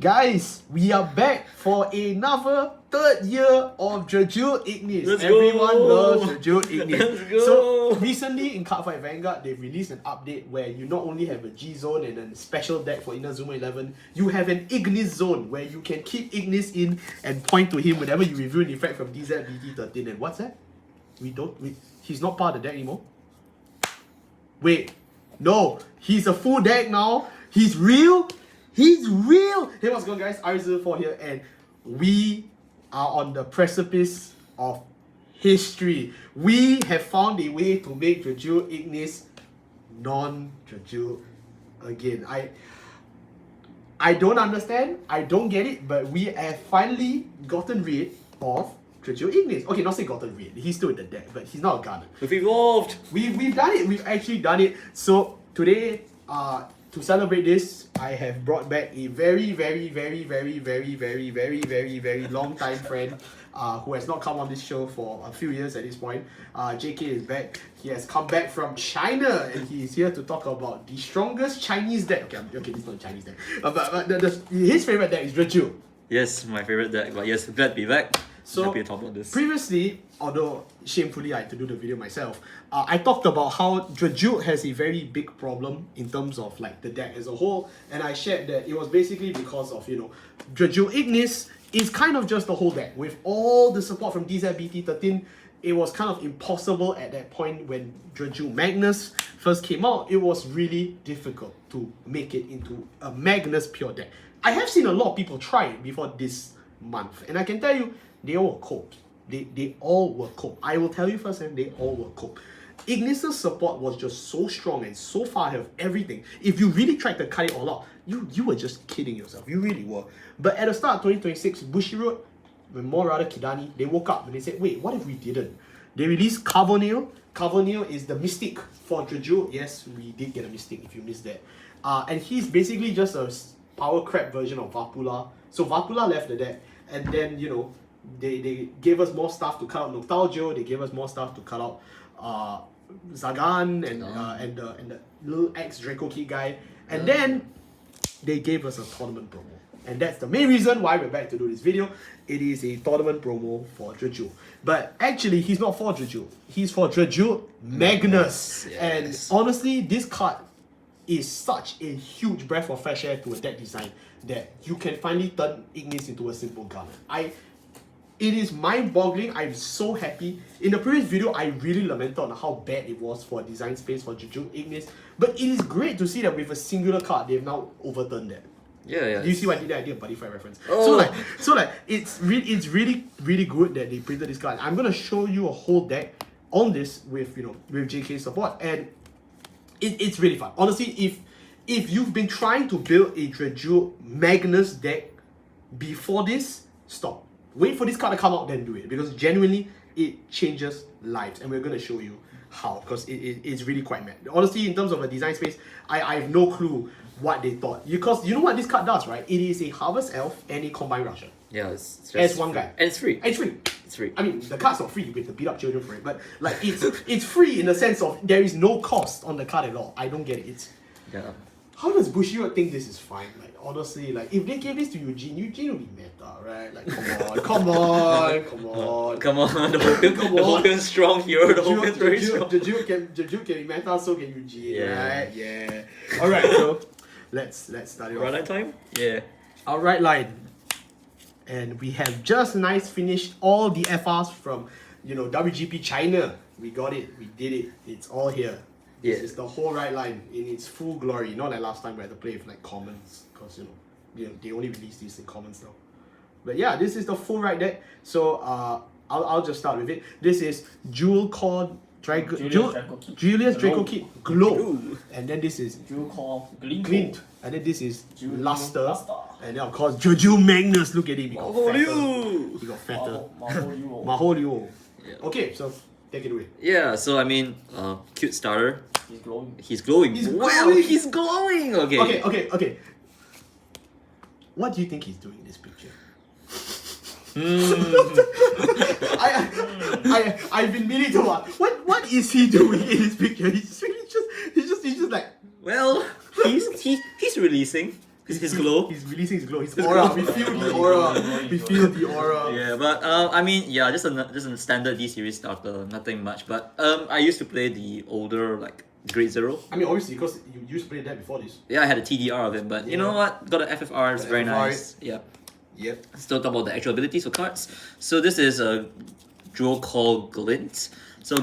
Guys, we are back for another third year of Drajeweled Ignis. Let's Everyone go. loves Drajeweled Ignis. Let's go. So recently in Cardfight Vanguard, they've released an update where you not only have a G zone and a special deck for Inazuma 11, you have an Ignis zone where you can keep Ignis in and point to him whenever you review an effect from DZBT15. And what's that? He's not part of the deck anymore. Wait, no, he's a full deck now. He's real. He's real! Hey, what's going on, guys? R04 here, and we are on the precipice of history. We have found a way to make Drajeweled Ignis non-Drajeweled again. I don't understand, I don't get it, but we have finally gotten rid of Drajeweled Ignis. Okay, not say gotten rid, he's still in the deck, but he's not a gunner. We've evolved! We've done it, we've actually done it. So today, to celebrate this, I have brought back a very long time friend who has not come on this show for a few years at this point. JK is back. He has come back from China and he is here to talk about the strongest Chinese deck. Okay, this is not a Chinese deck. But his favorite deck is Drajeweled. Yes, my favorite deck, but yes, glad to be back. So, happy to talk about this. Previously, although shamefully I had to do the video myself, I talked about how Drajeweled has a very big problem in terms of like the deck as a whole, and I shared that it was basically because of, Drajeweled Ignis is kind of just the whole deck. With all the support from DZBT15, it was kind of impossible at that point when Drajeweled Magnus first came out. It was really difficult to make it into a Magnus pure deck. I have seen a lot of people try it before this month, and I can tell you, they all were cold. They all were cold. I will tell you first, and they all were cold. Ignis' support was just so strong and so far ahead of everything. If you really tried to cut it all out, you were just kidding yourself. You really were. But at the start of 2026, Bushiroad, more rather Kidani, they woke up and they said, wait, what if we didn't? They released Carvuneil. Carvuneil is the Mystich for Drajeweled. Yes, we did get a Mystich if you missed that. And he's basically just a power crap version of Vapula. So Vapula left the deck, and then, they gave us more stuff to cut out Nostalgia. They gave us more stuff to cut out Zagan and the little ex Draco Kid guy, and then they gave us a tournament promo, and that's the main reason why we're back to do this video. It is a tournament promo for Drajeweled, but actually he's not for Drajeweled. He's for Drajeweled Magnus, yes. And honestly, this card is such a huge breath of fresh air to a deck design that you can finally turn Ignis into a simple gunner. It is mind-boggling. I'm so happy. In the previous video, I really lamented on how bad it was for design space for Drajeweled Ignis. But it is great to see that with a singular card, they've now overturned that. Yeah. Do you see what I did there? I did a Buddy Fight reference. Oh. So like, it's really good that they printed this card. I'm gonna show you a whole deck on this with with JK's support, and it's really fun. Honestly, if you've been trying to build a Drajeweled Magnus deck before this, stop. Wait for this card to come out, then do it, because genuinely it changes lives, and we're going to show you how, because it's really quite mad. Honestly, in terms of a design space, I have no clue what they thought, because you know what this card does, right? It is a Harvest Elf and a Combined Rusher. Yeah, it's just as one guy. And it's free. It's free. It's free. I mean, the card's not free, you have to beat up children for it, but like it's free in the sense of there is no cost on the card at all. I don't get it. Yeah. How does Bushiroad think this is fine? Like, honestly, like, if they gave this to Eugene would be meta, right? Like, come on. The Hogan's strong hero. The Hogan's very strong. Drajeweled can be meta, so can Eugene, Yeah. right? Yeah. Alright, so let's start it off. Run time? Yeah. Our right line. And we have just nice finished all the FRs from, WGP China. We got it. We did it. It's all here. Yeah. This is the whole right line in its full glory. Not like last time we had to play with like commons, because they only release these in commons now. But yeah, this is the full right deck. So I'll just start with it. This is Jewel Core Julius Draco Kid Glow. And then this is Jewel Core Glint. And then this is Luster. And then of course Drajeweled Magnus. Look at him. He got Maho fatter. Liu. He got fatter. Maho Maho Liu. Yeah. Okay, so take it away. Yeah, so I mean, cute starter. He's glowing. He's glowing. He's Wow, glowing. he's glowing. Okay. What do you think he's doing in this picture? I've been meaning to ask. What is he doing in this picture? He's just like. Well, he's releasing his glow. He's releasing his glow. His aura. We feel the aura. We feel the aura. Yeah, but I mean, yeah, just a standard D series starter, nothing much. But I used to play the older like Grade Zero. I mean, obviously, because you used to play that before this. Yeah, I had a TDR of it, but you know what? Got an FFR. It's very nice. Yeah. Yep. Still talk about the actual abilities for cards. So this is a jewel called Glint. So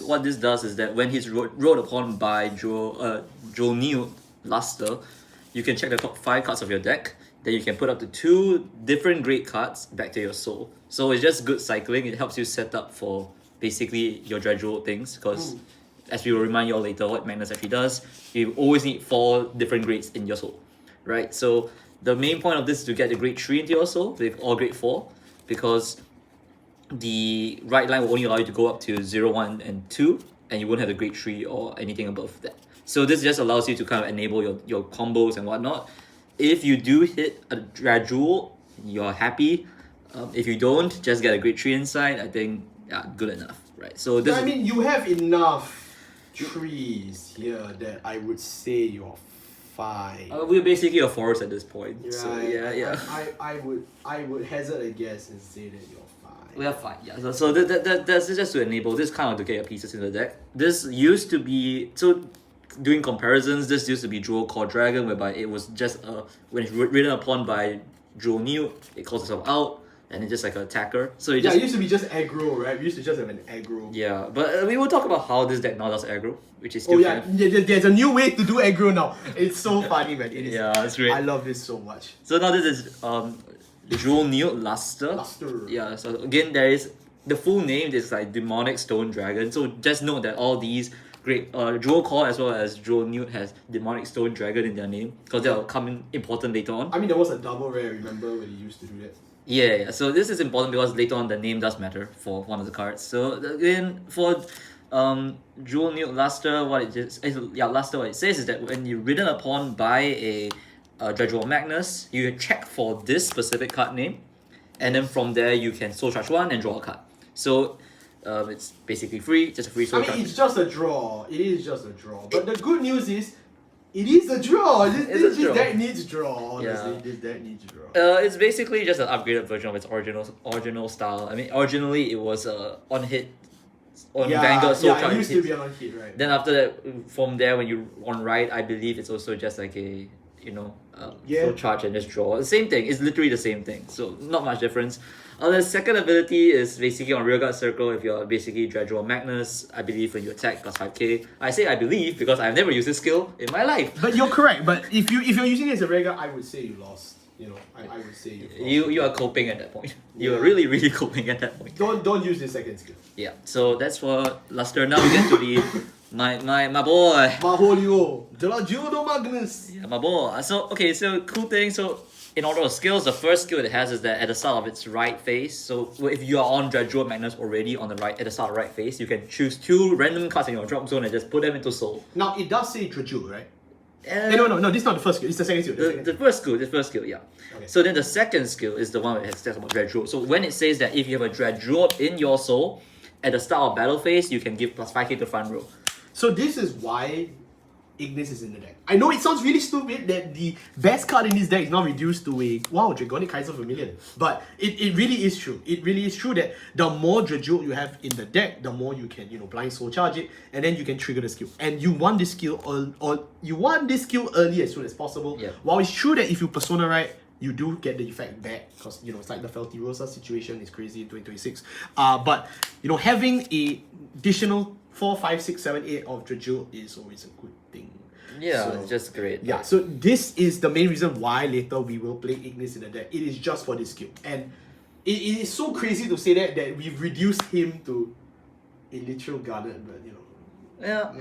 what this does is that when he's rolled upon by Drajeweled Luster, you can check the top 5 cards of your deck. Then you can put up to 2 different grade cards back to your soul. So it's just good cycling. It helps you set up for basically your Drajeweled things. Because as we will remind you all later, what Magnus actually does, you always need 4 different grades in your soul, right? So the main point of this is to get the grade 3 into your soul with all grade 4, because the right line will only allow you to go up to 0, 1, and 2, and you won't have the grade 3 or anything above that. So this just allows you to kind of enable your combos and whatnot. If you do hit a Drajewel, you're happy. If you don't, just get a grade 3 inside. I think, yeah, good enough, right? So this. I mean, you have enough trees here that I would say you're fine. We're basically a forest at this point. Right. So yeah. I would hazard a guess and say that you're fine. We are fine, yeah. So that's just to enable this kind of to get your pieces in the deck. This used to be doing comparisons. This used to be Jewel called Dragon, whereby it was just when it's ridden upon by Carvuneil, it calls itself out, and it's just like an attacker. So it used to be just aggro, right? We used to just have an aggro. Yeah, but we will talk about how this deck now does aggro, which is still there's a new way to do aggro now. It's so funny, man. It is. Yeah, it's great. I love this so much. So now this is Drajeweled Luster. Yeah. So again, there is the full name is like Demonic Stone Dragon. So just note that all these great Jewel Core as well as Drajeweled has Demonic Stone Dragon in their name, because they'll come in important later on. I mean, there was a double rare. Remember when he used to do that? Yeah. So this is important because later on the name does matter for one of the cards. So again, for Drajeweled Luster, what it says is that when you're ridden upon by a Drajeweled Magnus, you check for this specific card name, and then from there you can soul charge 1 and draw a card. So it's basically free, just a free soul charge. It's just a draw. It is just a draw. But the good news is, it is a draw. This deck needs draw. Honestly, this deck needs draw. It's basically just an upgraded version of its original style. I mean, originally it was on hit. Vanguard soul charge. It used to be on hit, right? Then after that, from there when you on right, I believe it's also just like a soul charge and just draw. The same thing. It's literally the same thing. So not much difference. The second ability is basically on Rearguard Circle. If you're basically Drajeweled Magnus, I believe when you attack plus 5k. I say I believe because I've never used this skill in my life. But you're correct. But if you're using it as a Rearguard, I would say you lost. I would say you lost. You are coping at that point. You're really coping at that point. Don't use the second skill. Yeah. So that's for Luster. Now we get to the my boy. Maholio, Drajeweled Magnus. Yeah, my boy. So cool thing. So in order of skills, the first skill it has is that at the start of its right phase. So if you are on Drajeweled Magnus already on the right at the start of right phase, you can choose 2 random cards in your drop zone and just put them into soul. Now it does say Drajeweled, right? No, this is not the first skill. It's the second skill. The first skill, yeah. Okay. So then the second skill is the one that has about Drajeweled. So when it says that if you have a Drajeweled in your soul, at the start of battle phase, you can give plus 5k to front row. So this is why Ignis is in the deck. I know it sounds really stupid that the best card in this deck is now reduced to a Dragonic Kaiser Vermilion. But it really is true. It really is true that the more Drajeweled you have in the deck, the more you can, blind soul charge it, and then you can trigger the skill. And you want this skill early as soon as possible. Yeah. While it's true that if you persona right, you do get the effect back, because it's like the Felty Rosa situation is crazy in 2026. But having a additional 4, 5, 6, 7, 8 of Drajeweled is always a good thing. Yeah, so, it's just great. Yeah, so this is the main reason why later we will play Ignis in the deck. It is just for this skill. And it is so crazy to say that we've reduced him to a literal Garnet, but Yeah.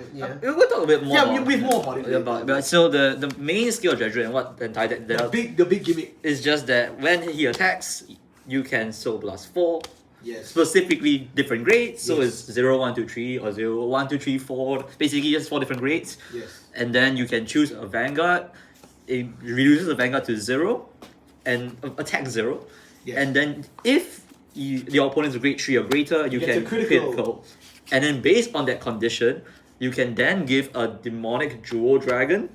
We'll talk a bit more. Yeah, with more about it. But so the main skill of Drajeweled and what the big gimmick is just that when he attacks, you can soul blast 4. Yes. Specifically different grades, so it's 0, 1, 2, 3 or 0, 1, 2, 3, 4. Basically just 4 different grades. Yes. And then you can choose a Vanguard. It reduces the Vanguard to 0 and attack 0. Yes. And then if your opponent's a grade 3 or greater, you can critical. And then based on that condition, you can then give a Demonic Jewel Dragon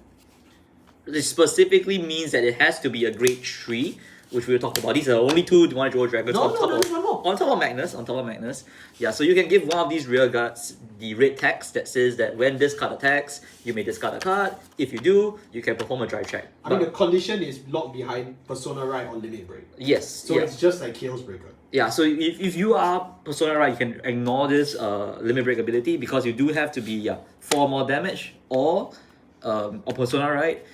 it specifically means that it has to be a grade 3, which we'll talk about. These are the only two Drajeweled Dragons No, there's one more. on top of Magnus. On top of Magnus. Yeah, so you can give one of these rear guards the red text that says that when this card attacks, you may discard a card. If you do, you can perform a drive check. I mean, the condition is locked behind Persona Right or Limit Break. Yes. So it's just like Chaos Breaker. Yeah, so if you are Persona Right, you can ignore this limit break ability because you do have to be 4 more damage or Persona Right.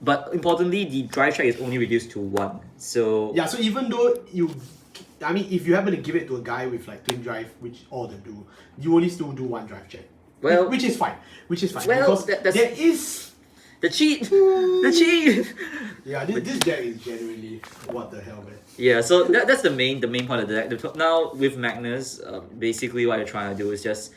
But importantly, the drive check is only reduced to 1. So yeah, so even though if you happen to give it to a guy with like twin drive, which all of them do, you only still do 1 drive check. Well, which is fine. Well, because there is the cheat. The cheat. Yeah, this deck is genuinely what the hell, man. Yeah, so that's the main point of the deck. Now with Magnus, basically what you're trying to do is just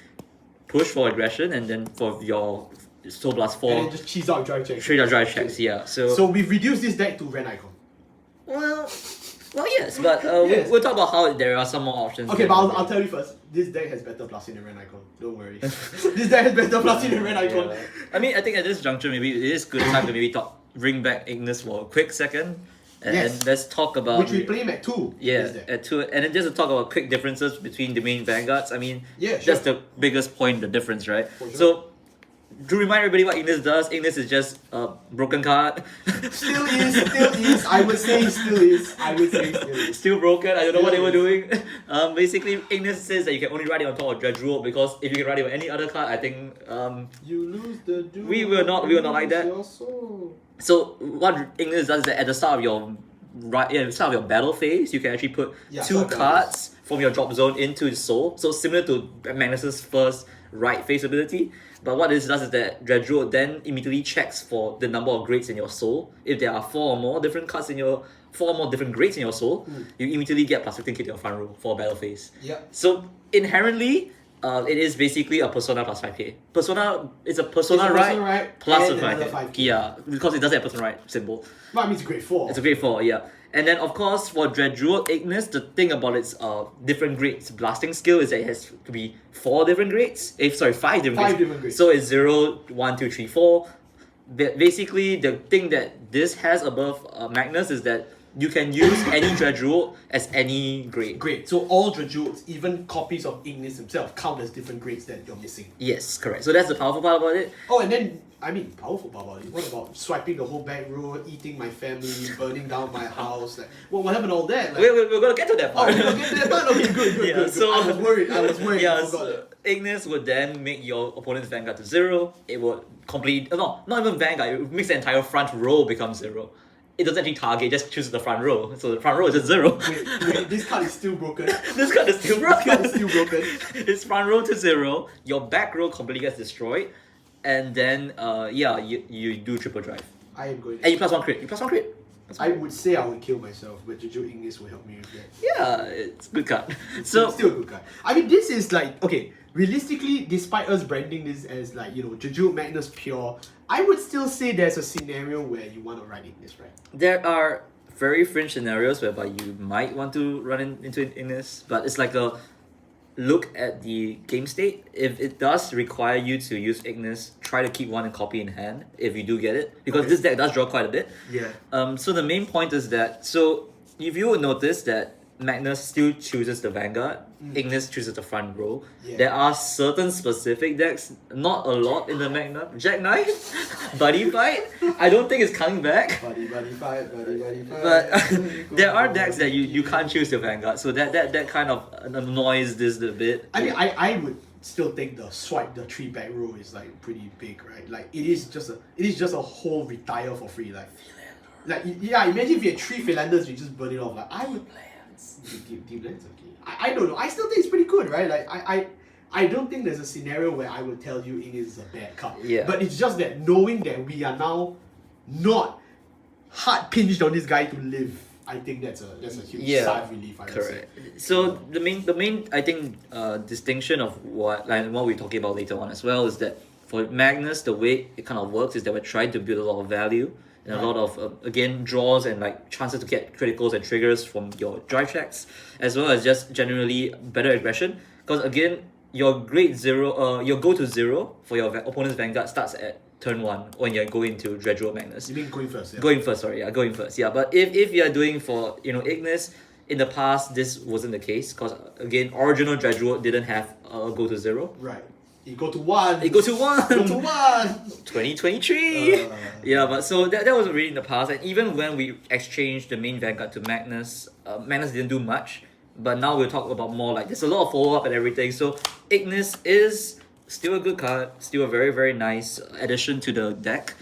push for aggression and then for your Soul Blast 4. And then just cheese out drive checks. Straight out drive checks, yeah. So we've reduced this deck to Ren Icon. Well, yes, but Yes. we'll talk about how there are some more options. Okay, but I'll tell you first. This deck has better plus in than Ren Icon. Don't worry. This deck has better plus in than Ren Icon. Yeah. I mean, I think at this juncture, maybe it is good time to maybe bring back Ignis for a quick second. And let's talk about... Which we play him at 2. Yeah, at 2. And then just to talk about quick differences between the main Vanguards. I mean, Yeah, sure. that's the biggest point, the difference, right? For sure. So, to remind everybody what Ignis does, Ignis is just a broken card. Still is. I would say still is. Still broken, I don't know what they were Still doing. Basically, Ignis says that you can only ride it on top of Drajeweled because if you can ride it on any other card, I think You lose the duel. we will not like that. Your soul. So what Ignis does is that at the start of your start of your battle phase, you can actually put Yeah, 2 start battle cards from your drop zone into the soul. So similar to Magnus's first right phase ability. But what this does is that Drajeweled then immediately checks for the number of grades in your soul. If there are 4 or more different cards in your 4 or more different grades in your soul, you immediately get plus 15k to your front row for a battle phase. Yep. So inherently, it is basically a Persona plus 5k. Persona is a Persona It's a right Persona Right plus a and another 5k. 5K. Yeah, because it doesn't have Persona right symbol. Well, I mean, it's a grade 4. It's a grade 4, yeah. And then of course for Drajeweled Ignis, the thing about its different grades blasting skill is that it has to be 4 different grades. 5 different grades. 5 different grades. So it's 0, 1, 2, 3, 4. Basically, the thing that this has above Magnus is that you can use any Drajeweled as any grade. Great. So all Drajeweleds, even copies of Ignis himself, count as different grades that you're missing. Yes, correct. So that's the powerful part about it. Oh, and then, I mean, powerful part about it. What about swiping the whole back row, eating my family, burning down my house? Like, well, what happened to all that? Like, We're gonna get to that oh, part. we're gonna get to that part? Okay, good. Yeah, good. so- I was worried. Yeah, I forgot so that. Ignis would then make your opponent's Vanguard to 0. It would complete... No, not even Vanguard. It would make the entire front row become 0. It doesn't actually target, it just chooses the front row. So the front row is just 0. Wait, this card is still broken. This card is still broken. card is still broken. It's front row to 0. Your back row completely gets destroyed. And then, you do triple drive. I am going. And you plus 1 crit. I would say I would kill myself, but Drajeweled Ignis will help me with that. Yeah, it's a good card. It's So, still a good card. I mean, this is like, okay, realistically, despite us branding this as like, Drajeweled Magnus pure, I would still say there's a scenario where you want to run Ignis, right? there are very fringe scenarios whereby you might want to run into Ignis, but it's like a look at the game state. If it does require you to use Ignis, try to keep 1 and copy in hand if you do get it, because this deck does draw quite a bit. Yeah. So the main point is that, so if you would notice that Magnus still chooses the Vanguard, Ignis chooses the front row. Yeah. There are certain specific decks, not a lot in the Magna. Jackknife, Buddy Fight, I don't think it's coming back. Buddy fight. But there are decks that you can't choose your Vanguard, so that kind of annoys this a bit. I mean, I would still think the 3 back row is like pretty big, right? Like it is just a whole retire for free, like yeah. Imagine if you had 3 Philanders, you just burn it off. Like I would. Deep lands, okay. I don't know. I still think it's pretty good, right? Like I don't think there's a scenario where I would tell you Ignis is a bad card. Yeah. But it's just that knowing that we are now not hard pinched on this guy to live, I think that's a huge sigh of relief. I would say. Correct. So the main I think distinction of what we're talking about later on as well is that for Magnus, the way it kind of works is that we're trying to build a lot of value and a lot of again draws and like chances to get criticals and triggers from your drive checks, as well as just generally better aggression. Because again, your grade 0, your go to 0 for your opponent's Vanguard starts at turn 1 when you're going to Drajeweled Magnus. You mean going first? Yeah. Going first, sorry, yeah, going first. Yeah, but if you're doing for, Ignis, in the past, this wasn't the case, because, again, original Drajeweld didn't have go to 0. Right. It go to 1. It go to 1! Go to 1! 2023! Yeah, but so that was really in the past, and even when we exchanged the main Vanguard to Magnus, Magnus didn't do much, but now we'll talk about more, like, there's a lot of follow-up and everything, so Ignis is still a good card, still a very, very nice addition to the deck.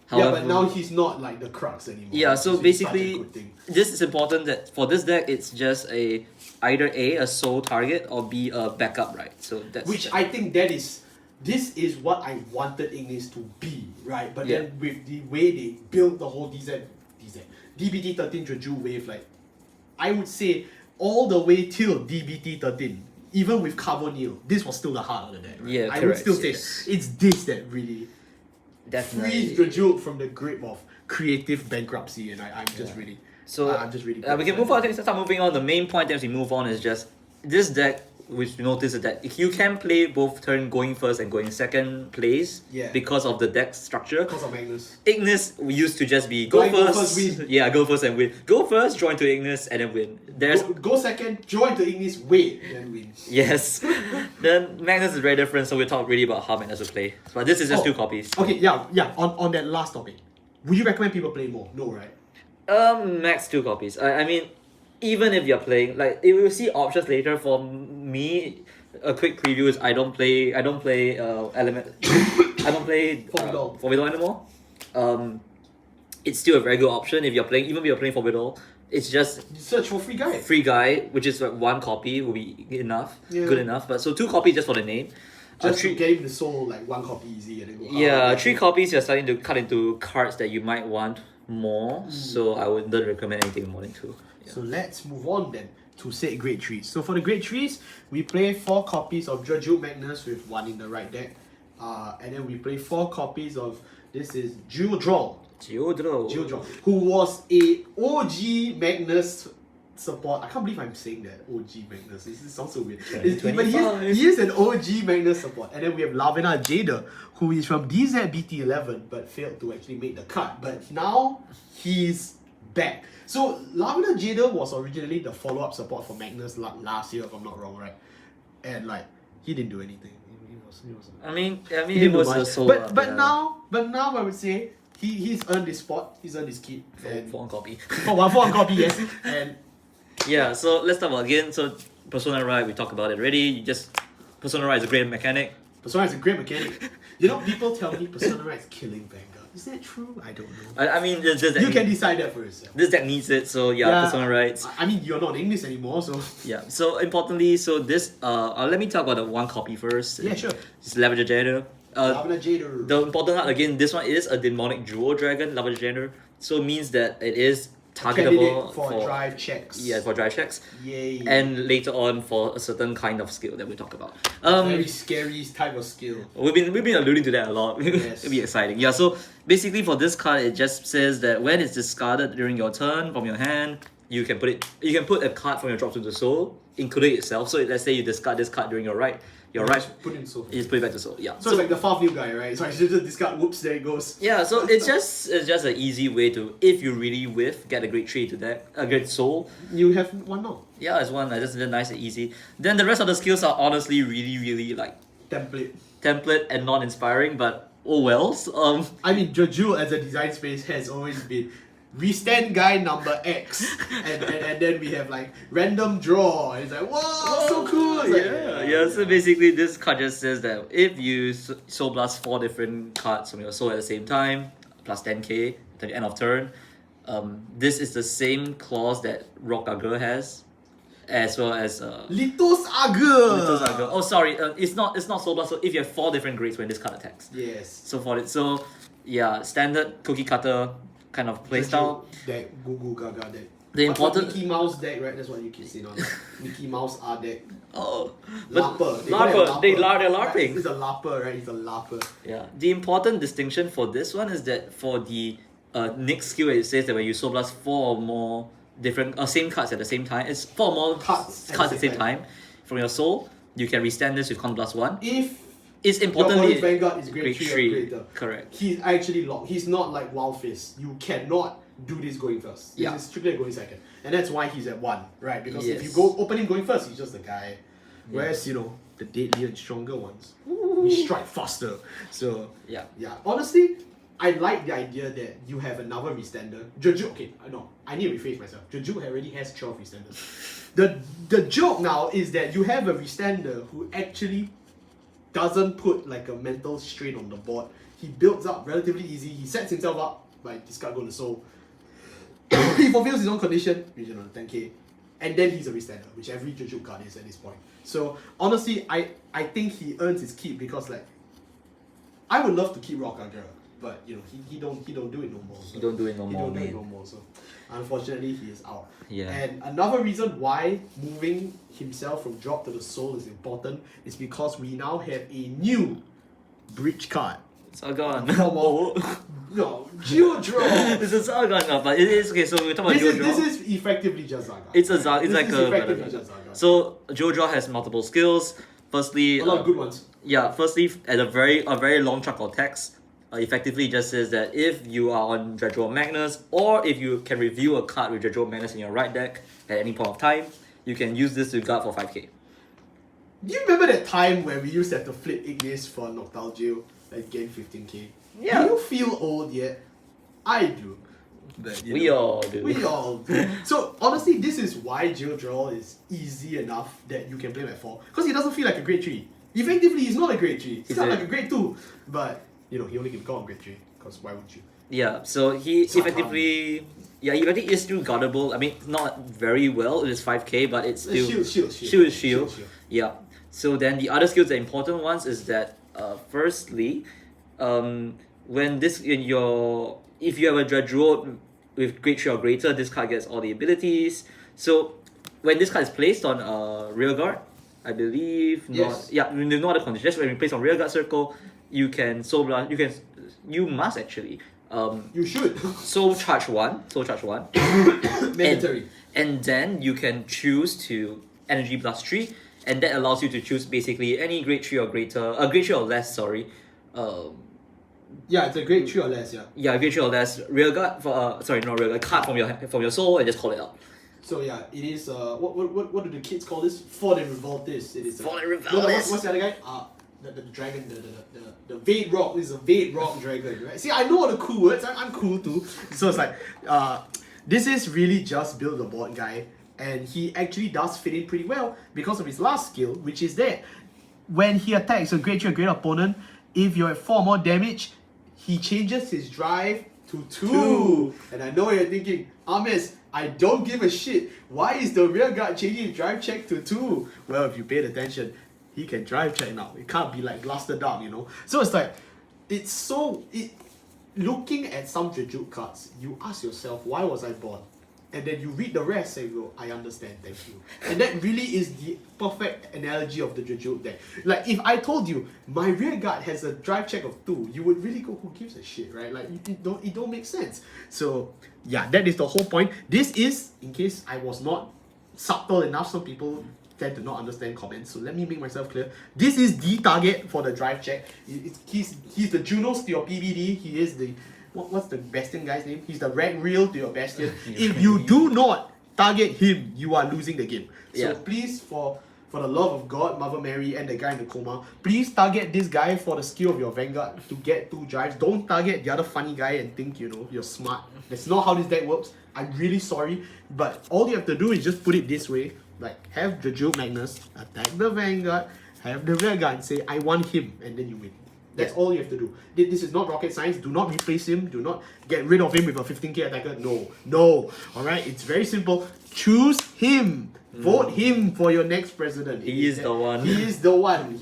However, yeah, but now he's not like the crux anymore. Yeah, so basically, this is important that for this deck, it's just either a sole target or B a backup, right? So that's which I think this is what I wanted Ignis to be, right? But then with the way they built the whole DBT13 Drajewed wave, like I would say all the way till DBT13, even with Carvuneil, this was still the heart of the deck. Right? Yeah, I correct, would still say it's this that really frees Drajewed from the grip of creative bankruptcy, and I'm just really. So I'm just really. We can move on. Start moving on. The main point as we move on is just this deck, which we notice is that you can play both turn going first and going second plays because of the deck structure. Because of Magnus. Ignis we used to just be go first, win. Yeah, go first and win. Go first, join to Ignis, and then win. There's go second, join to Ignis, wait, then win. Yes. Then Magnus is very different, so we'll talk really about how Magnus will play. But this is just 2 copies. Okay, yeah. On that last topic, would you recommend people play more? No, right? Max 2 copies. I mean, even if you're playing, like, if you see options later, for me, a quick preview is I don't play element. I don't play Formidable anymore. It's still a very good option if you're playing. Even if you're playing Formidable, it's just search for free guy. Free guy, which is like 1 copy will be enough. Yeah. Good enough. But so 2 copies just for the name. Just to get him the soul, like 1 copy easy and then go. Yeah, 3 copies you're starting to cut into cards that you might want more. So I wouldn't recommend anything more than 2. Yeah. So let's move on then to say Great Trees. So for the Great Trees, we play 4 copies of Drajewed Magnus with 1 in the right deck. And then we play 4 copies of this is Geodraw, who was a OG Magnus support. I can't believe I'm saying that, OG Magnus. This sounds so weird. But he is an OG Magnus support. And then we have Lavina Jada, who is from DZBT11 but failed to actually make the cut. But now he's back. So Lavina Jada was originally the follow-up support for Magnus last year, if I'm not wrong, right? And like he didn't do anything. I mean, it was a solo. But now I would say he's earned his spot. He's earned his keep. For 1 copy. for one copy, yes. And yeah, so let's talk about again. So Persona Ride, we talked about it already. Persona Ride is a great mechanic. Persona is a great mechanic. You know, people tell me Persona Ride is killing Vanguard. Is that true? I don't know. I mean, this deck you can decide that for yourself. This deck needs it, so yeah. Persona Rides. I mean, you're not Ignis anymore, so yeah. So importantly, so this let me talk about the 1 copy first. Yeah, sure. It's Lavina Jada. Jada. The important part again, this one is a demonic dual dragon, Lavina Jada. So it means that it is targetable for drive checks. Yeah, for drive checks. Yay. And later on for a certain kind of skill that we talk about. Very scary type of skill. We've been alluding to that a lot. Yes. It'll be exciting. Yeah, so basically for this card it just says that when it's discarded during your turn from your hand, you can put a card from your drop to the soul, including itself. So let's say you discard this card during your right. Put it in soul. You just put it back to soul. Yeah. So it's like the 5 new guy, right? So I should just discard. Whoops, there it goes. Yeah. So it's just an easy way to, if you really get a great tree to that, a great soul. You have 1 now. Yeah, it's 1. Just nice and easy. Then the rest of the skills are honestly really like template and non-inspiring, but oh wells. I mean, Drajewed as a design space has always been. We stand guy number X, and then we have like random draw. And it's like, whoa, so cool! Yeah. So basically, this card just says that if you soul blast 4 different cards from your soul at the same time, plus 10k to the end of turn, this is the same clause that Rock Gargoyle has, as well as Litos Ager. Oh, sorry, it's not soul blast. So if you have 4 different grades when this card attacks, yes. So yeah, standard cookie cutter kind of playstyle. Deck, Goo Gaga deck. The important Mickey Mouse deck, right? That's what you keep saying on Mickey Mouse R deck. Oh, Larper. They're LARPing. It's a Larper, right? It's a Larper. Yeah. The important distinction for this one is that for the next skill, it says that when you soul blast 4 or more different same cards at the same time, it's 4 more cards at the same time from your soul. You can restand this with con plus 1. If It's your importantly opponent's Vanguard is grade grade 3 or 3. greater. Correct. He's actually locked. He's not like Wild Fist. You cannot do this going first. Yeah. It's strictly going second. And that's why he's at 1, right? Because if you Yes. go opening going first, he's just the guy. Whereas, you know, the deadlier and stronger ones, we strike faster. So, Yeah. yeah. Honestly, I like the idea that you have another restander. Okay, no, I need to rephrase myself. Drajeweled already has 12 restanders. The joke now is that you have a restander who actually doesn't put like a mental strain on the board. He builds up relatively easy. He sets himself up by discard Golden Soul. He fulfills his own condition, regional 10k, and then he's a restander, which every Drajeweled card is at this point. So honestly, I think he earns his keep because like I would love to keep Rock Agera, but you know he don't do it no more. So He don't do it no he more, don't do it man. no more. So unfortunately, he is out. Yeah. And another reason why moving himself from drop to the soul is important is because we now have a new bridge card. Sargon. Come on. No, Geodraw. This is Sargon now, but it is okay. So we talk about Geodraw. This is effectively just Zargon. It's This like is a effectively just Zargon. So Geodraw has multiple skills. Firstly, A lot of good ones. yeah. Firstly, at a very long chunk of text, effectively just says that if you are on Drajeweled Magnus, or if you can review a card with Drajeweled Magnus in your right deck at any point of time, you can use this to guard for 5k. Do you remember that time when we used to have to flip Ignis for Noctalgio and gain 15k? Yeah. Do you feel old yet? I do. But, you We know, all do. We all do. So honestly, this is why Geodraw is easy enough that you can play him at 4. Because he doesn't feel like a grade 3. Effectively, he's not a grade 3. He's Is not it? like a grade 2. But, you know, he only can become a grade 3. Because why would you? Yeah, so he Sargon. effectively, yeah, he effectively is still guardable. I mean, not very well. It is 5k, but it's still shield. Yeah. So then the other skills, the important ones, is that firstly, when this in your if you have a Drajeweled with grade 3 or greater, this card gets all the abilities. So when this card is placed on rear guard, I believe Yes. no other condition. Just when you place on rear guard circle, you can soul blast. You must actually You should. soul charge one. Mandatory. And then you can choose to energy blast 3, and that allows you to choose basically any grade 3 or greater, grade 3 or less, sorry. Yeah, it's a grade 3 or less, yeah. Yeah, grade 3 or less. Rear guard for sorry, not rear guard, card from your soul and just call it out. So yeah, it is what do the kids call this? Fallen Revoltis. It is Fallen No, Revoltis. what's the other guy? The dragon, the Vade Rock is a Vade Rock dragon, right? See, I know all the cool words. I'm cool too. So it's like, this is really just build the board guy, and he actually does fit in pretty well because of his last skill, which is that when he attacks a grade 3 or greater opponent, if you're at 4 more damage, he changes his drive to 2. And I know what you're thinking, Amis, I don't give a shit. Why is the rear guard changing his drive check to 2? Well, if you paid attention, he can drive check now. It can't be like Blaster Dark, you know? So it's like, looking at some Drajeweled cards, you ask yourself, why was I born? And then you read the rest and you go, I understand, thank you. And that really is the perfect analogy of the Drajeweled deck. Like, if I told you, my rear guard has a drive check of 2, you would really go, who gives a shit, right? Like, it don't make sense. So, yeah, that is the whole point. This is, in case I was not subtle enough, some people tend to not understand comments, so let me make myself clear. This is the target for the drive check. He's the Junos to your PBD. He is the what's the Bastion guy's name? He's the Rag Reel to your Bastion. If you do not target him, you are losing the game. So Yeah. please, for the love of God, Mother Mary, and the guy in the coma, please target this guy for the skill of your Vanguard to get 2 drives. Don't target the other funny guy and think, you know, you're smart. That's not how this deck works. I'm really sorry, but all you have to do is just put it this way. Like, have Drajeweled Magnus attack the Vanguard, have the rear guard and say, I want him, and then you win. That's all you have to do. This is not rocket science. Do not replace him. Do not get rid of him with a 15k attacker. No. Alright, it's very simple. Choose him. Vote him for your next president. He is the one. He is the one.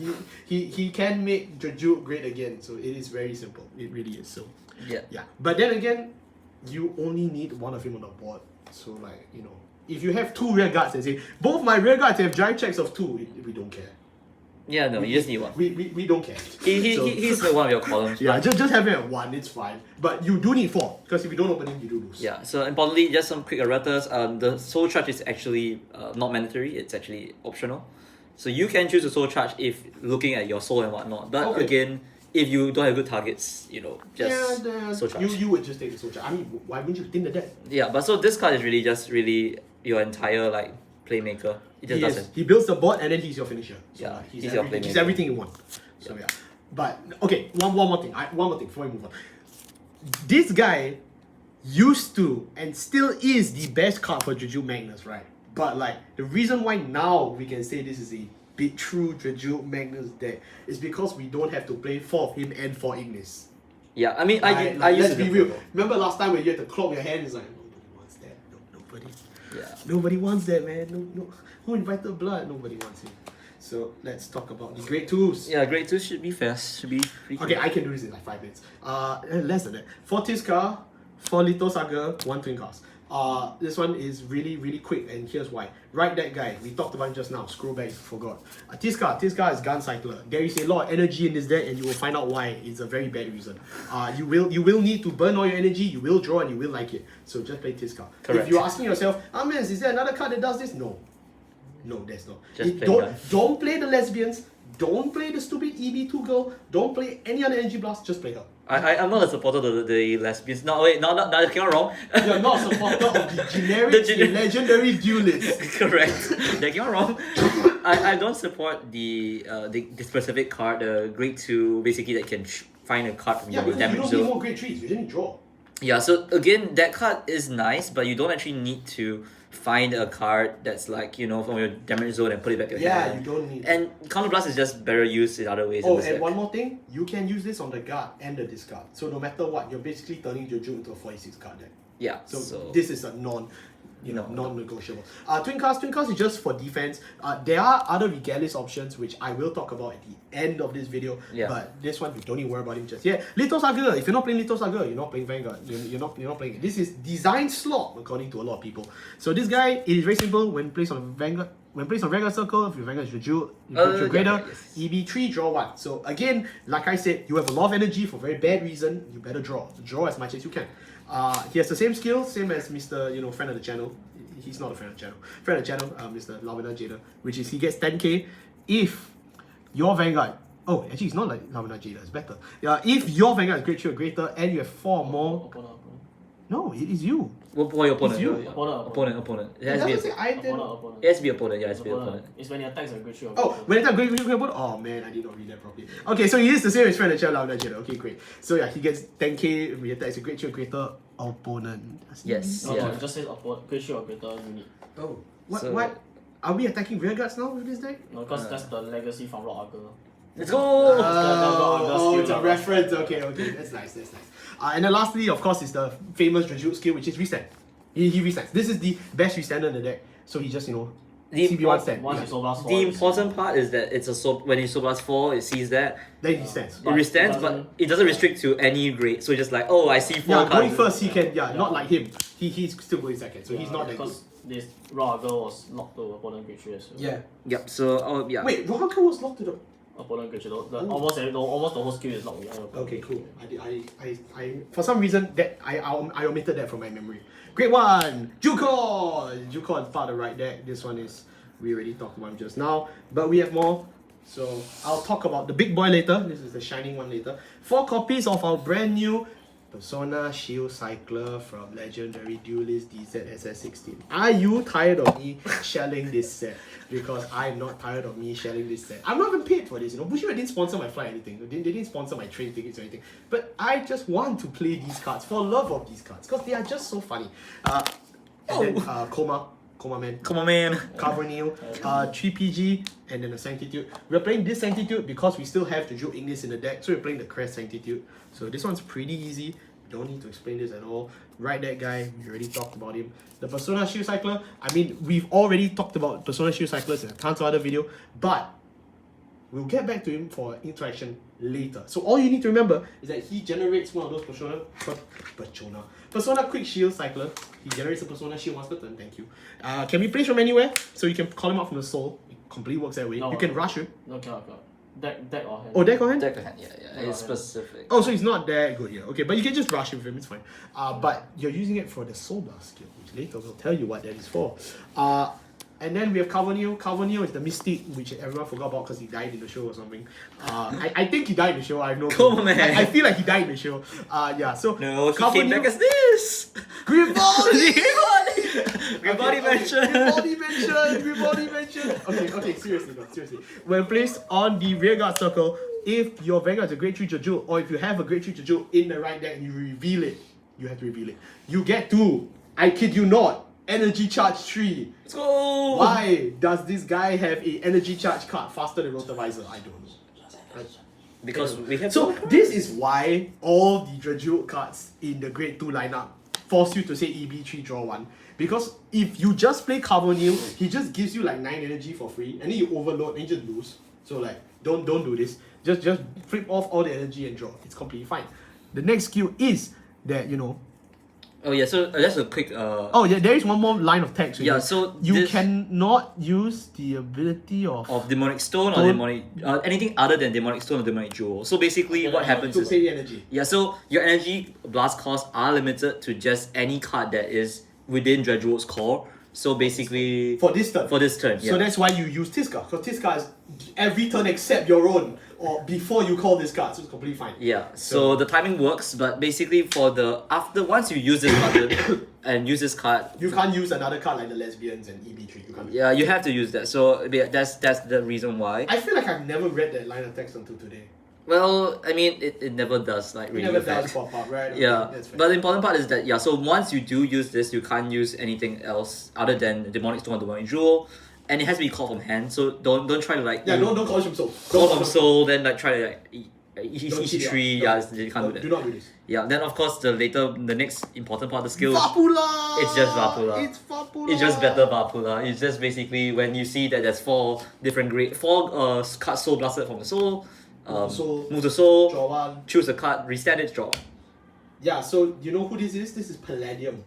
He can make Drajeweled great again. So it is very simple. It really is. So Yeah. But then again, you only need one of him on the board. So like, you know, if you have 2 rear guards and say, both my rear guards have drive checks of 2, we don't care. Yeah, no, you just need one. We don't care. He's the one of your columns. Yeah, just have it at 1, it's fine. But you do need 4, because if you don't open him, you do lose. Yeah, so importantly, just some quick erratas. The soul charge is actually not mandatory, it's actually optional. So you can choose to soul charge if looking at your soul and whatnot. But Okay. again, if you don't have good targets, just soul charge. You would just take the soul charge. I mean, why wouldn't you thin the deck? Yeah, but so this card is really your entire like playmaker. It just doesn't. He builds the board and then he's your finisher. So Yeah, he's he's your everything, he's playmaker. everything you want. So yeah. But okay, one more thing. One more thing before we move on. This guy used to and still is the best card for Drajeweled Magnus, right? But like the reason why now we can say this is a big true Drajeweled Magnus deck is because we don't have to play for him and for Ignis. Yeah, I mean, Right? I used Let's to be real. Remember last time when you had to clog your hand? It's like nobody wants that. Nobody. Yeah. Nobody wants that, man. No. Who invited blood? Nobody wants it. So let's talk about the great tools. Yeah, grade 2 should be fast. Should be pretty Okay, fast. I can do this in like 5 minutes. Less than that. 4 Tiska, 4 Little Saga, 1 Twin Cast. This one is really quick, and here's why. Right, that guy we talked about just now. Scroll back, forgot. Tiska is Gun Cycler. There is a lot of energy in this deck, and you will find out why. It's a very bad reason. You will need to burn all your energy. You will draw, and you will like it. So just play Tiska. Correct. If you're asking yourself, man, is there another card that does this? No, there's not. Just play don't Gun. don't play the lesbians. Don't play the stupid EB2 girl. Don't play any other energy blast. Just play her. I'm not a supporter of the lesbians. No, wait, no, I came wrong. You're not a supporter of the generic legendary duelist. Correct. They came wrong. I don't support the specific card, the grade 2, basically that can find a card from Yeah, your because you damage don't need zone. more great trees. You didn't draw. Yeah, so again, that card is nice, but you don't actually need to find a card that's like, from your damage zone and put it back in your Yeah, hand. you don't need. And Counter Blast is just better used in other ways. in Oh, this and deck. one more thing, you can use this on the guard and the discard. So no matter what, you're basically turning Jojo into a 46 card deck. Yeah, So this is a non-negotiable. Twin cast is just for defense. There are other regardless options which I will talk about at the end of this video. Yeah. But this one we don't need to worry about it just yet. Little Saga, if you're not playing Little Saga, you're not playing Vanguard. You're not playing it. This is design slot according to a lot of people. So this guy, it is very simple. When placed on Vanguard. When placed on Vanguard Circle, if your Vanguard is Drajeweled, you put your greater, yes. EB3, draw 1. So again, like I said, you have a lot of energy for very bad reason. You better draw. Draw as much as you can. He has the same skill, same as Mr. Friend of the channel. He's not a friend of the channel. Friend of the channel, Mr. Lavender Jada, which is he gets 10k if your Vanguard. Oh, actually, it's not like Lavender Jada. It's better. If your Vanguard is great, you're greater, and you have 4 more. Opponent. No, it is you. What for your opponent? It's you. Opponent. It It has to be doesn't say I did. Opponent. it has to be opponent. Yeah, it has to be opponent. It's when your attacks are good show. Oh, when it's a great opponent. Oh man, I did not read that properly. Okay, so he is the same as friend of the channel, Lavender Jada. Okay, great. So yeah, he gets 10k if he attacks a great, greater opponent. Yes. No, Yeah. it just says opponent, good show or greater unit. Oh, what? So- What? Are we attacking rear guards now with this deck? No, because that's the legacy from Rock Argo. Let's go! Oh, it's a reference. Okay, that's nice. And then lastly, of course, is the famous Drajeweled skill, which is restand. He resets. This is the best restander in the deck. So he just CB1 stand. Once Yeah. you soul blast The important part is that it's when you Soul Blast 4, it sees that. Then he stands. It But restands, it but doesn't- it doesn't restrict to any grade. So just like, oh, I see 4 Yeah, cards. going first, he can. Yeah, not like him. He's still going second, so he's not that good. because this Rock Argo was locked to opponent grade 3 as well. Yeah. Yep, so, yeah. Wait, Rocker was locked to the. Opponent grade 3. Almost the whole skill is locked behind opponent. Okay, cool. I for some reason that I omitted that from my memory. Great one, Juko is part of the right deck. This one is we already talked about him just now, but we have more. So I'll talk about the big boy later. This is the shining one later. 4 copies of our brand new Persona Shield Cycler from Legendary Duelist DZSS16. Are you tired of me shelling this set? Because I'm not tired of me shelling this set. I'm not even paid for this, Bushiroad didn't sponsor my flight or anything. They didn't sponsor my train tickets or anything. But I just want to play these cards for love of these cards. Because they are just so funny. And then Coma Man. Come on, man. Carvuneil, 3PG, and then a Sanctitude. We're playing this Sanctitude because we still have Drajeweled Ignis in the deck, so we're playing the Crest Sanctitude. So this one's pretty easy. Don't need to explain this at all. Right, that guy, we already talked about him. The Persona Shield Cycler, I mean, we've already talked about Persona Shield Cyclers in a tons of other video, but we'll get back to him for interaction later. So all you need to remember is that he generates one of those Persona Quick Shield Cycler. He generates a Persona Shield once per turn, thank you. Can be placed from anywhere, so you can call him out from the soul. It completely works that way. No, you can rush him. No, cannot. Deck or hand. Oh, deck or hand? Deck hand, yeah. It's specific. Oh, so it's not that good here. Okay, but you can just rush him with him, it's fine. But you're using it for the Soul Blast skill, which later we'll tell you what that is for. And then we have Carvuneil. Carvuneil is the Mystich, which everyone forgot about because he died in the show or something. I think he died in the show. I have no Come clue. on, man. I feel like he died in the show. Yeah. So No, he came back as this. Grivaldi. Grivaldi mention. Grivaldi mention. Okay. Seriously. When placed on the rearguard circle, if your Vanguard is a grade 3 Drajewel, or if you have a grade 3 Drajewel in the right deck and you reveal it, you have to reveal it. You get to, I kid you not, energy charge 3. Let's go. Why does this guy have a energy charge card faster than Rotovisor? I don't know. Because we have So this is why all the Drajewel cards in the grade 2 lineup force you to say EB3 draw 1. Because if you just play Carvuneil, he just gives you like 9 energy for free, and then you overload and you just lose. So like, don't do this. Just flip off all the energy and draw. It's completely fine. The next skill is that, Oh yeah, so just a quick oh yeah, there is one more line of text. Yeah, so you this- cannot use the ability of demonic stone or demonic anything other than demonic stone or demonic jewel. So basically what happens to is pay the energy. yeah, so your energy blast costs are limited to just any card that is within Drajewel's core. So basically For this turn. yeah. So that's why you use Tiska. Because Tiska is every turn except your own, or before you call this card, so it's completely fine. Yeah, so the timing works, but basically for the once you use this button and use this card, You can't use another card like the lesbians and EB3. You can't. yeah, you have to use that. So yeah, that's the reason why. I feel like I've never read that line of text until today. Well, I mean, it never does like It really never affect. does pop up, right? Okay, Yeah, that's fair. but the important part is that yeah. So once you do use this, you can't use anything else other than demonic stone or demonic jewel, and it has to be called from hand. So don't try to like Yeah, don't call from soul. call from soul, then like try to like Don't cheat, tree. yeah. Yeah, you can't do that. Do not do this. Yeah, then of course the next important part of the skill. Vapula! It's just Vapula. It's Vapula! It's just better Vapula. It's just basically when you see that there's four cards soul blasted from the soul. Move the soul. Draw 1. Choose a card. Restand it. Draw. Yeah, so you know who this is? This is Palladium.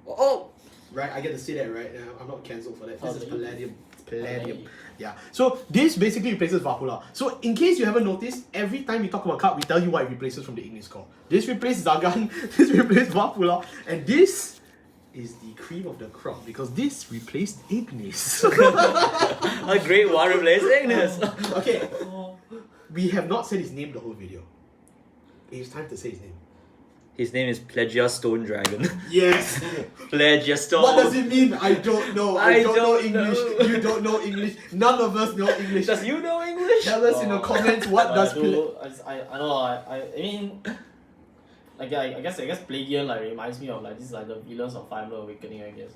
Oh. Right, I get to say that, right? I'm not cancelled for that. This is Palladium. Palladium. Yeah. So this basically replaces Vapula. So in case you haven't noticed, every time we talk about card, we tell you what it replaces from the Ignis core. This replaces Zagan, this replaces Vapula, and this is the cream of the crop because this replaced Ignis. A great one replace Ignis. Okay. We have not said his name the whole video. It's time to say his name. His name is Plegia Stone Dragon. Yes. Plegia Stone. What does it mean? I don't know. I don't know English. know. You don't know English. None of us know English. Does you know English? Tell us in the comments what does I know. I mean, like I guess Plegia like reminds me of like this is like the villains of Fire Emblem Awakening, I guess.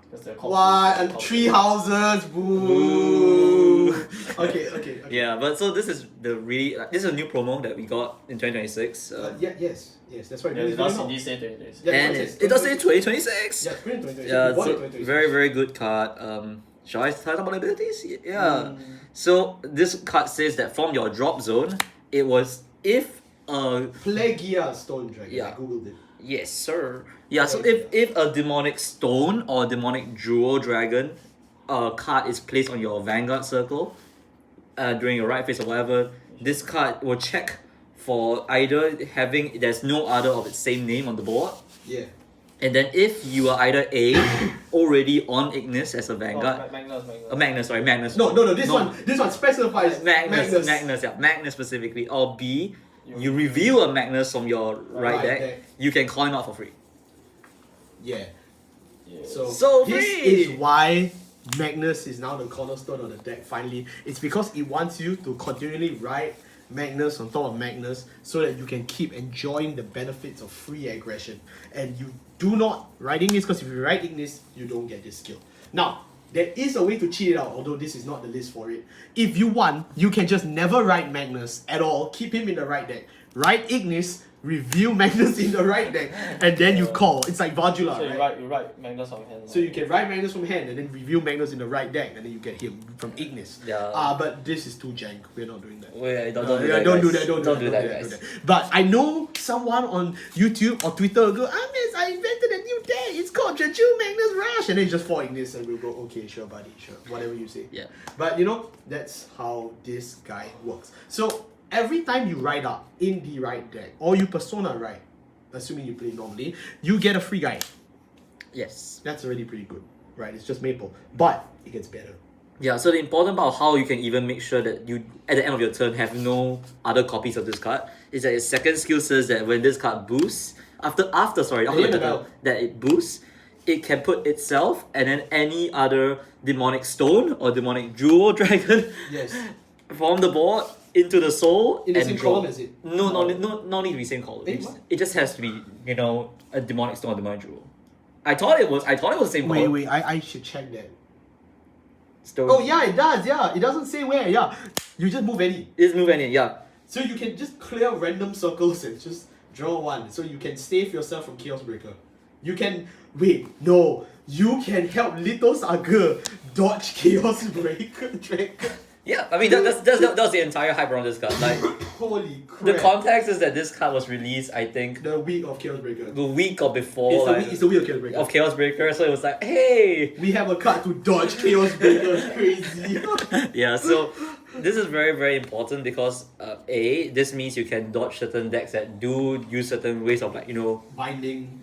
Because they're called. What? And tree houses. Boo. Okay. Yeah, but so this is this is a new promo that we got in 2026. Yes. That's right. Yeah, It's it's very not in this day 2026. Yeah, And it's it does say 2026. Yeah, 2026. Yeah, We bought so it 2026. very good card. Shall I talk about abilities? Yeah. So this card says that from your drop zone, it was if Plegia Stone Dragon. Yeah. I googled it. yes sir. Yeah, so if a demonic stone or demonic jewel dragon card is placed on your Vanguard circle during your right phase or whatever, this card will check for either there's no other of its same name on the board. Yeah. And then if you are either A, already on Ignis as a Vanguard, Magnus. No. This one specifies Magnus specifically, or B, you reveal a Magnus from your right deck, you can call him out for free. Yeah. Yeah. So this free! is why Magnus is now the cornerstone of the deck finally. It's because it wants you to continually ride Magnus on top of Magnus so that you can keep enjoying the benefits of free aggression. And you do not ride Ignis because if you ride Ignis, you don't get this skill. Now, there is a way to cheat it out, although this is not the list for it. If you want, you can just never ride Magnus at all, keep him in the right deck. Ride Ignis, reveal Magnus in the right deck, and then you call. It's like Vardula, So right? you write Magnus on hand. So you can ride Magnus from hand and then reveal Magnus in the right deck and then you get him from Ignis. Yeah. But this is too jank. We're not doing that. Wait, don't Don't do do that. that. Don't do that, guys. But I know someone on YouTube or Twitter will go, I invented a new deck. It's called Drajeweled Magnus Rush. And then just for Ignis and we'll go, okay, sure, buddy, sure. Whatever you say. Yeah. But that's how this guy works. So every time you ride up in the right deck or you persona ride, assuming you play normally, you get a free guide. Yes. That's already pretty good. right? It's just maple, but it gets better. Yeah, so the important part of how you can even make sure that you, at the end of your turn, have no other copies of this card is that its second skill says that when this card boosts, after the battle, that it boosts, it can put itself and then any other demonic stone or demonic jewel dragon from the board into the soul in the same column as it. No need to be same column. It just has to be, you know, a demonic stone or demonic jewel. I thought it was the same column. Wait, I should check that. Stone. Oh yeah, it does. Yeah, it doesn't say where. Yeah, you just move any. Just move any. Yeah. So you can just clear random circles and just draw one. So you can save yourself from Chaos Breaker. You can you can help Little Saga dodge Chaos Breaker Dragon. Yeah, I mean that's the entire hype around this card. Like, holy crap! The context is that this card was released, I think, the week of Chaos Breaker. The week or before. It's the week of Chaos Breaker. Of Chaos Breaker, so it was like, hey, we have a card to dodge Chaos Breaker. Crazy. Yeah, so this is very, very important because this means you can dodge certain decks that do use certain ways of, like, you know,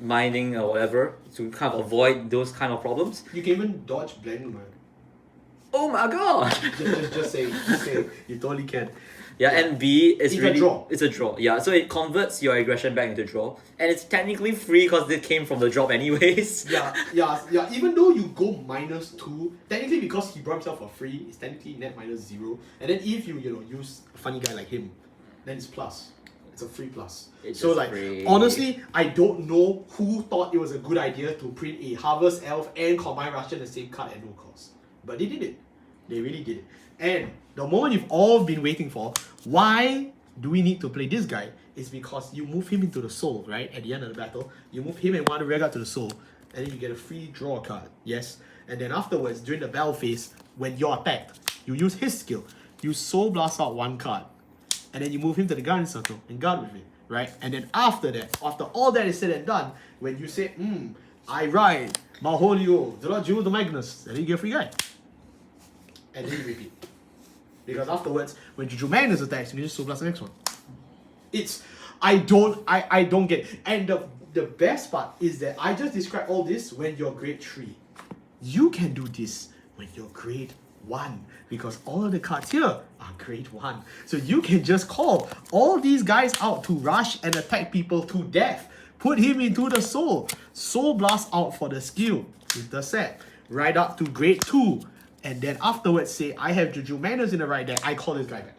mining or whatever to kind of avoid those kind of problems. You can even dodge Blend, man. Oh my god! just say, you totally can. Yeah, and B is it's a draw. It's a draw. Yeah, so it converts your aggression back into draw, and it's technically free because it came from the drop anyways. Yeah. Even though you go -2, technically because he brought himself for free, it's technically net -0. And then if you use a funny guy like him, then it's plus. It's a free plus. It's so like free. Honestly, I don't know who thought it was a good idea to print a Harvest Elf and Combine Russian the same card at no cost, but they did it. They really did it. And the moment you've all been waiting for, why do we need to play this guy? Is because you move him into the soul, right? At the end of the battle, you move him and one of the rear to the soul, and then you get a free draw card. Yes? And then afterwards, during the battle phase, when you're attacked, you use his skill. You soul blast out one card. And then you move him to the guarding circle and guard with it. Right? And then after that, after all that is said and done, when you say, I ride Maholio, Drajeweled Magnus, then you get a free guy. And then you repeat. Because afterwards, when Drajeweled Magnus attacks, you just soul blast the next one. I don't get it. And the best part is that I just described all this when you're grade 3. You can do this when you're grade 1. Because all of the cards here are grade 1. So you can just call all these guys out to rush and attack people to death. Put him into the soul. Soul blast out for the skill. Intercept. Right up to grade 2. And then afterwards say, I have Drajeweled Magnus in the right deck, I call this guy back.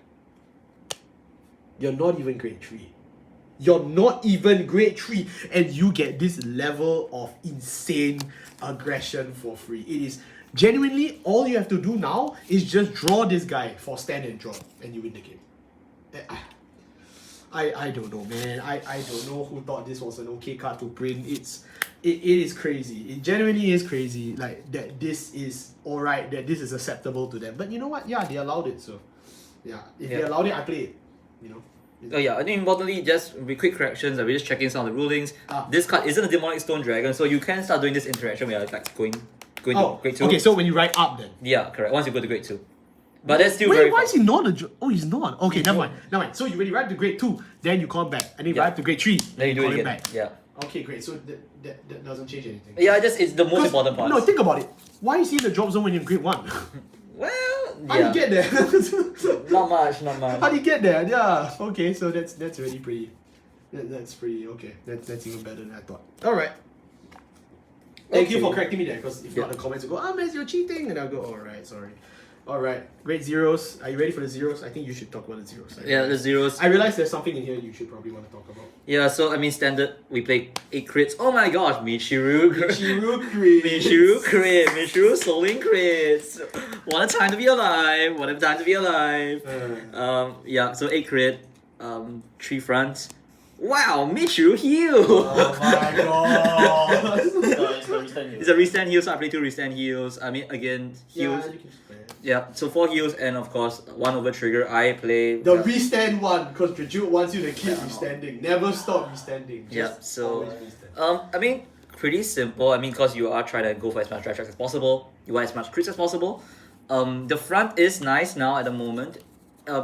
You're not even grade 3. You're not even grade 3. And you get this level of insane aggression for free. It is genuinely, all you have to do now is just draw this guy for stand and draw. And you win the game. I don't know, man. I don't know who thought this was an okay card to print. It is crazy. It genuinely is crazy. Like that this is alright, that this is acceptable to them. But you know what? Yeah, they allowed it. So yeah, if they allowed it, I play it. You know. Oh yeah, I think importantly, just with quick corrections, we're just checking some of the rulings. This card isn't a Demonic Stone Dragon, so you can start doing this interaction where you're like going to grade 2. Okay, so when you write up then. Yeah, correct. Once you go to grade 2. But that's still why is he not a... Oh, he's not. Okay, never mind. So you when you write to grade 2, then you call him back. And then you write to grade 3, then you do call it him again. back. Yeah. Okay, great. So that doesn't change anything. Yeah, it's the most important part. No, think about it. Why is he in the drop zone when you're in grade 1? Well, how do you get there? Not much. How do you get there? Yeah. Okay, so that's really pretty. That's pretty okay. That's even better than I thought. Alright. Thank you for correcting me there, because if not, the comments will go, man, you're cheating, and I'll go, alright, sorry. Alright, grade zeros. Are you ready for the zeros? I think you should talk about the zeros. The zeros. I realize there's something in here you should probably want to talk about. Yeah, so I mean, standard, we play 8 crits. Oh my gosh, Michiru crits. Michiru Soling crits. What a time to be alive. Yeah, so 8 crit, 3 fronts. Wow, Michiru heal! Oh my god! It's a restand heal, so I play 2 restand heals. I mean, again, heals. Yeah, so 4 heals, and of course, 1 over trigger. I play the restand one, because Drajeweled wants you to keep restanding. Never stop restanding. I mean, pretty simple. I mean, because you are trying to go for as much drive tracks as possible. You want as much crits as possible. The front is nice now at the moment.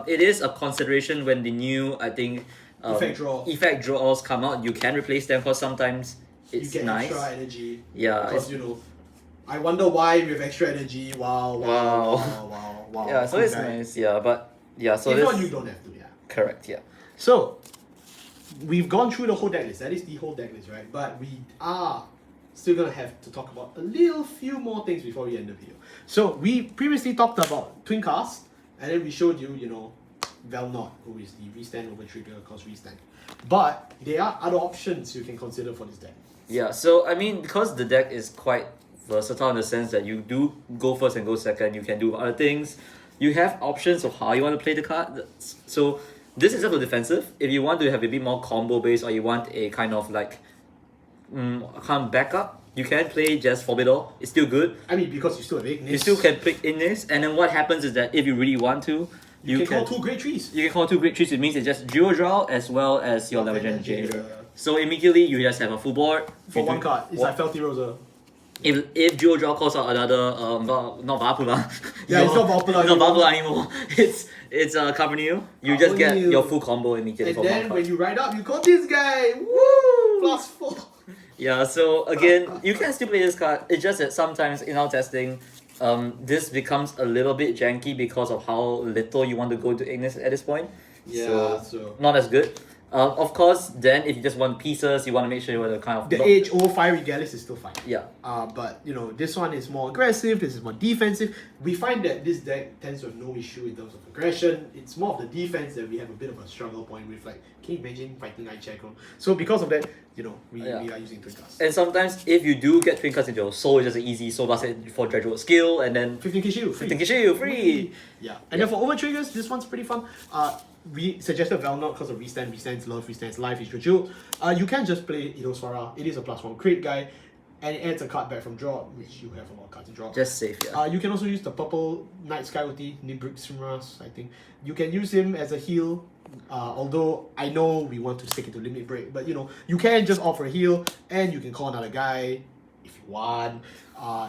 It is a consideration when the new, I think, effect draws come out. You can replace them because sometimes it's you get nice. Extra energy. Yeah. Because I wonder why with extra energy. Wow. Yeah, so it's nice. Yeah, but yeah, so if this. not, you don't have to. Yeah. Correct. Yeah. So we've gone through the whole deck list. That is the whole deck list, right? But we are still gonna have to talk about a few more things before we end the video. So we previously talked about Twin Cast, and then we showed you, Valnod, who is the restand over trigger cost restand. But there are other options you can consider for this deck. Yeah, so I mean, because the deck is quite versatile in the sense that you do go first and go second, you can do other things. You have options of how you want to play the card. So this is just for defensive. If you want to have a bit more combo based, or you want a kind of like kind of backup, you can play just Forbidor. It's still good. I mean, because you still have Ignis. You still can pick Ignis, and then what happens is that if you really want to, you can call 2 great trees. You can call 2 great trees. It means it's just dual draw as well as your leverage energy. So immediately you just have a full board for one card. It's like Felty Rosa. If dual draw calls out another not Vapula. Yeah, it's not Vapula. It's not Vapula anymore. It's Carvuneil. You just get your full combo immediately. And then when you ride up, you call this guy. Woo! +4. Yeah. So again, you can still play this card. It's just that sometimes in our testing, this becomes a little bit janky because of how little you want to go to Ignis at this point. Yeah. So not as good. Of course, then if you just want pieces, you want to make sure you want to kind of... The Age or Fiery Gallus is still fine. Yeah. But, this one is more aggressive, this is more defensive. We find that this deck tends to have no issue in terms of aggression. It's more of the defense that we have a bit of a struggle point with. Like, can you imagine fighting Icheko? So because of that, we are using Twin Cast. And sometimes if you do get Twin Cast into your soul, it's just an easy soul blast for Drajeweled skill, and then... 15k shield, 15k shield, free! Yeah. And then for over triggers, this one's pretty fun. We suggested Valnod because of Restand's love, Restand's life is Drajeweled. You can just play Idoswara. It is a +1 crit guy, and it adds a card back from draw, which you have a lot of cards to draw. Just safe, yeah. You can also use the purple Night Sky OT, Nibriximras, I think. You can use him as a heal, although I know we want to stick it to Limit Break, but you can just offer a heal, and you can call another guy if you want.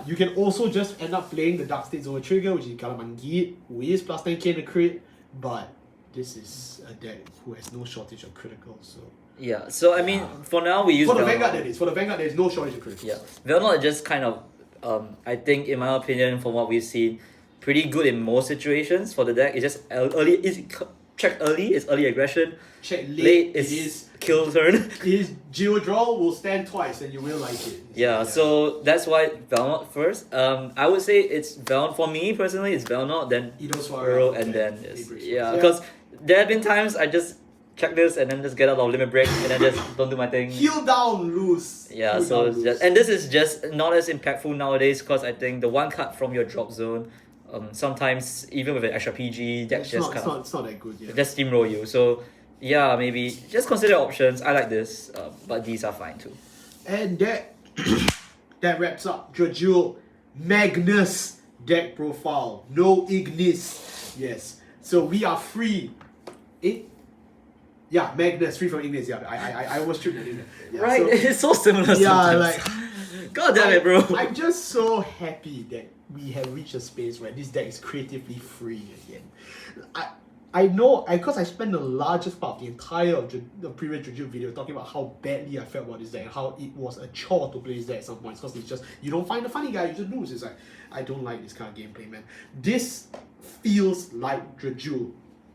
You can also just end up playing the Dark States over trigger, which is Galamangit, who is +10k in the crit, but this is a deck who has no shortage of criticals, so... Yeah, so I mean, for now we use... For the Vanguard there is no shortage of criticals. Yeah, Valnod is just kind of, I think in my opinion, from what we've seen, pretty good in most situations for the deck. It's just check early, it's early aggression. Check late, it is kill turn. His Geo Draw will stand twice and you will like it. Yeah, so that's why Valnod first. I would say it's Valnod, for me personally, it's Valnod, then Idoswara, and then this. Yeah, because there have been times I just check this and then just get out of Limit Break and then just don't do my thing. Heal down, lose. Yeah, Heal so down, it's lose. just, and this is just not as impactful nowadays because I think the one card from your drop zone, sometimes even with an extra PG, that's just kind of... It's not that good, yeah. Just steamroll you. So yeah, maybe just consider options. I like this, but these are fine too. And that that wraps up Drajeweled Magnus deck profile. No Ignis. Yes. So we are free. Yeah, Magnus, free from Ignis. Yeah, I was tripped at it. Yeah, Right, so, it's so similar. yeah, sometimes. God damn it, bro. I'm just so happy that we have reached a space where this deck is creatively free again. I know, because I spent the largest part of the entire of the previous Drajeweled video talking about how badly I felt about this deck and how it was a chore to play this deck at some points because it's just, you don't find the funny guy, you just lose. It's like, I don't like this kind of gameplay, man. This feels like Drajeweled.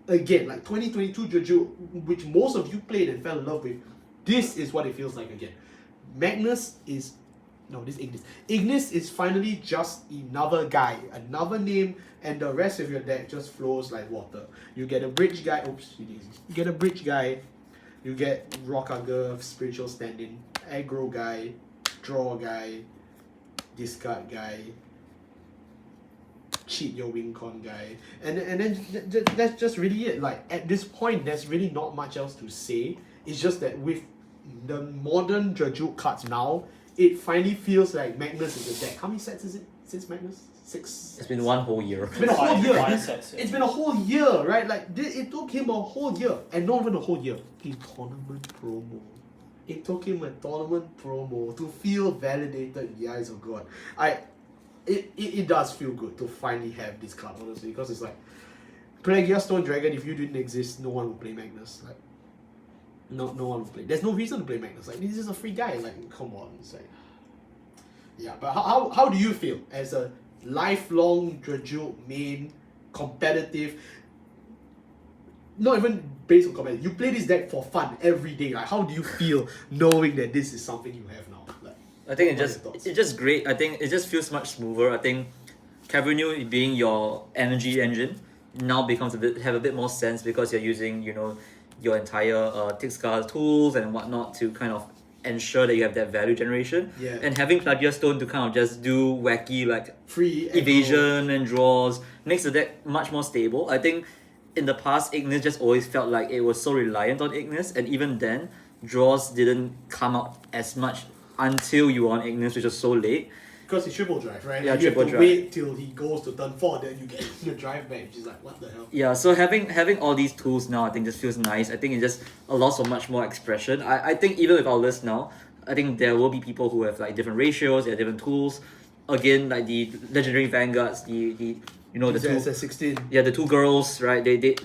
Again, like 2022 Drajeweled, which most of you played and fell in love with. This is what it feels like again. Magnus is... No, this is Ignis. Ignis is finally just another guy, another name, and the rest of your deck just flows like water. You get a bridge guy, oops, you get a bridge guy, you get Rockagger, spiritual stand-in, aggro guy, draw guy, discard guy, cheat your win con guy, and then that's just really it. Like at this point, there's really not much else to say. It's just that with the modern Drajeweled cards now, it finally feels like Magnus is a deck. How many sets is it since Magnus? 6. It's been one whole year. It's been a whole year. Five sets, yeah. It's been a whole year, right? Like it took him a whole year, and not even a whole year. The tournament promo. It took him a tournament promo to feel validated in the eyes of God. It does feel good to finally have this card, honestly, because it's like Plegia Stone Dragon. If you didn't exist, no one would play Magnus. Like, no one would play. There's no reason to play Magnus. Like, this is a free guy. Like, come on, it's like, Yeah, but how do you feel as a lifelong Drajeweled main, competitive, not even based on competitive, you play this deck for fun every day, like how do you feel knowing that this is something you have now? Like, I think it's just great. I think it just feels much smoother. I think Carvuneil being your energy engine now becomes have a bit more sense because you're using, you know, your entire Tixcar tools and whatnot to kind of ensure that you have that value generation. Yeah. And having Plegia Stone to kind of just do wacky like free evasion and draws makes the deck much more stable. I think in the past Ignis just always felt like it was so reliant on Ignis, and even then draws didn't come out as much until you were on Ignis, which was so late. Because it's triple drive, right? Yeah, like you triple have to drive. wait till he goes to turn 4, then you get your drive back, which is like, what the hell? Yeah, so having all these tools now, I think just feels nice. I think it just allows for much more expression. I think even with our list now, I think there will be people who have like different ratios, they have different tools. Again, like the legendary Vanguards, the you know the two, SS16. yeah, the two girls, right?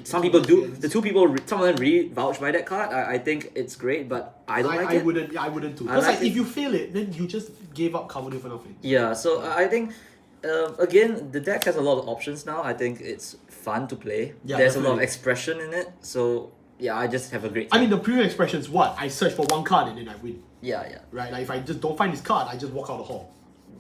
Some people do, the two people, some of them really vouch by that card. I think it's great, but I don't like it. I wouldn't too. I Because like like, it. if you fail it, then you just gave up Carvuneil for nothing. Yeah, so I think again the deck has a lot of options now. I think it's fun to play. Yeah, There's a lot of definitely. expression in it. So yeah, I just have a great time. I mean, the premium expression is what? I search for one card and then I win. yeah. Right? Like, if I just don't find this card, I just walk out the hall.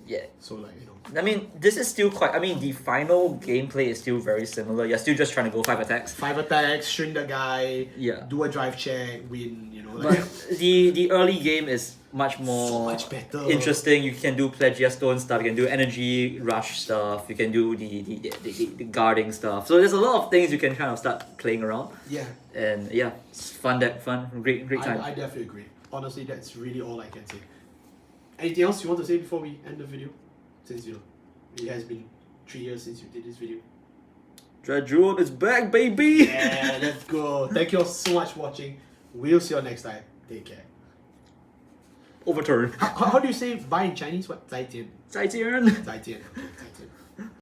Yeah. So, like, you know. I mean, this is still quite. I mean, the final gameplay is still very similar. You're still just trying to go 5 attacks. 5 attacks, shrink the guy, Yeah. do a drive check, win, you know. But Like, the early game is much more so much better. interesting. You can do Plegia Stone stuff. You can do energy rush stuff. You can do the guarding stuff. So there's a lot of things you can kind of start playing around. Yeah. And yeah, it's fun deck, fun, great time. I definitely agree. Honestly, that's really all I can say. Anything else you want to say before we end the video? Since, you know, it has been 3 years since you did this video. Drajeweled is back, baby! Yeah, let's go. Thank you all so much for watching. We'll see you next time. Take care. Overturn. How do you say bye in Chinese? What? 再见. 再见. 再见. Okay, 再见.